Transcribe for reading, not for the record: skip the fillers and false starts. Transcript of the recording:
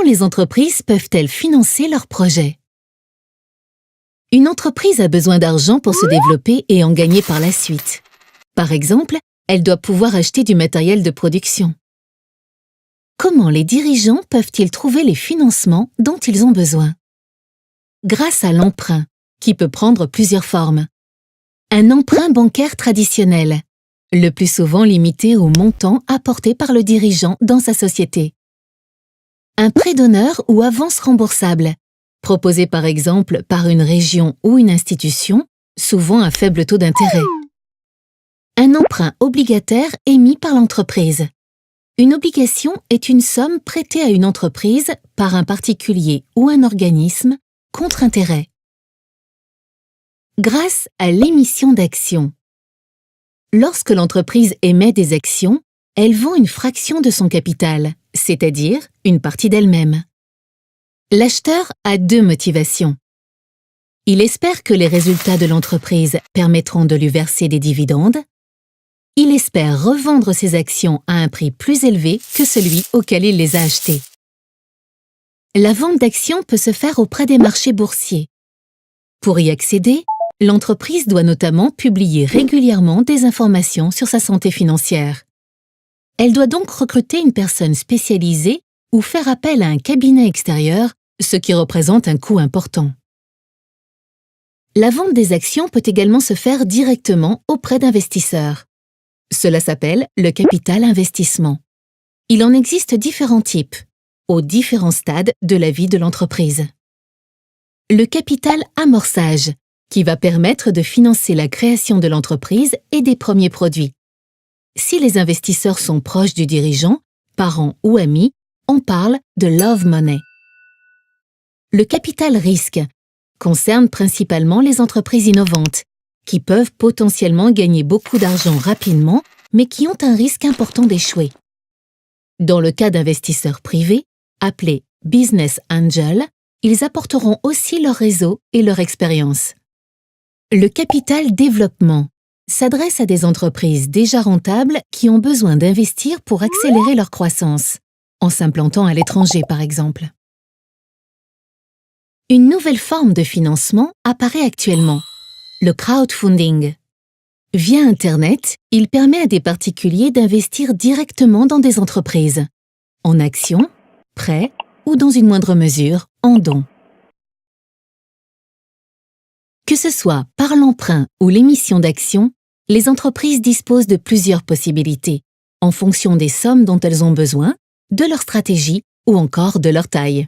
les entreprises peuvent-elles financer leurs projets? Une entreprise a besoin d'argent pour se développer et en gagner par la suite. Par exemple, elle doit pouvoir acheter du matériel de production. Comment les dirigeants peuvent-ils trouver les financements dont ils ont besoin? Grâce à l'emprunt, qui peut prendre plusieurs formes. Un emprunt bancaire traditionnel, le plus souvent limité au montant apporté par le dirigeant dans sa société. Un prêt d'honneur ou avance remboursable, proposé par exemple par une région ou une institution, souvent à faible taux d'intérêt. Un emprunt obligataire émis par l'entreprise. Une obligation est une somme prêtée à une entreprise par un particulier ou un organisme contre intérêt. Grâce à l'émission d'actions. Lorsque l'entreprise émet des actions, elle vend une fraction de son capital, c'est-à-dire une partie d'elle-même. L'acheteur a deux motivations. Il espère que les résultats de l'entreprise permettront de lui verser des dividendes. Il espère revendre ses actions à un prix plus élevé que celui auquel il les a achetées. La vente d'actions peut se faire auprès des marchés boursiers. Pour y accéder, l'entreprise doit notamment publier régulièrement des informations sur sa santé financière. Elle doit donc recruter une personne spécialisée ou faire appel à un cabinet extérieur, ce qui représente un coût important. La vente des actions peut également se faire directement auprès d'investisseurs. Cela s'appelle le capital investissement. Il en existe différents types, aux différents stades de la vie de l'entreprise. Le capital amorçage, qui va permettre de financer la création de l'entreprise et des premiers produits. Si les investisseurs sont proches du dirigeant, parents ou amis, on parle de love money. Le capital risque concerne principalement les entreprises innovantes, qui peuvent potentiellement gagner beaucoup d'argent rapidement, mais qui ont un risque important d'échouer. Dans le cas d'investisseurs privés, appelés business angels, ils apporteront aussi leur réseau et leur expérience. Le capital développement s'adresse à des entreprises déjà rentables qui ont besoin d'investir pour accélérer leur croissance, en s'implantant à l'étranger par exemple. Une nouvelle forme de financement apparaît actuellement, le crowdfunding. Via Internet, il permet à des particuliers d'investir directement dans des entreprises, en actions, prêts ou dans une moindre mesure, en dons. Que ce soit par l'emprunt ou l'émission d'actions, les entreprises disposent de plusieurs possibilités, en fonction des sommes dont elles ont besoin, de leur stratégie ou encore de leur taille.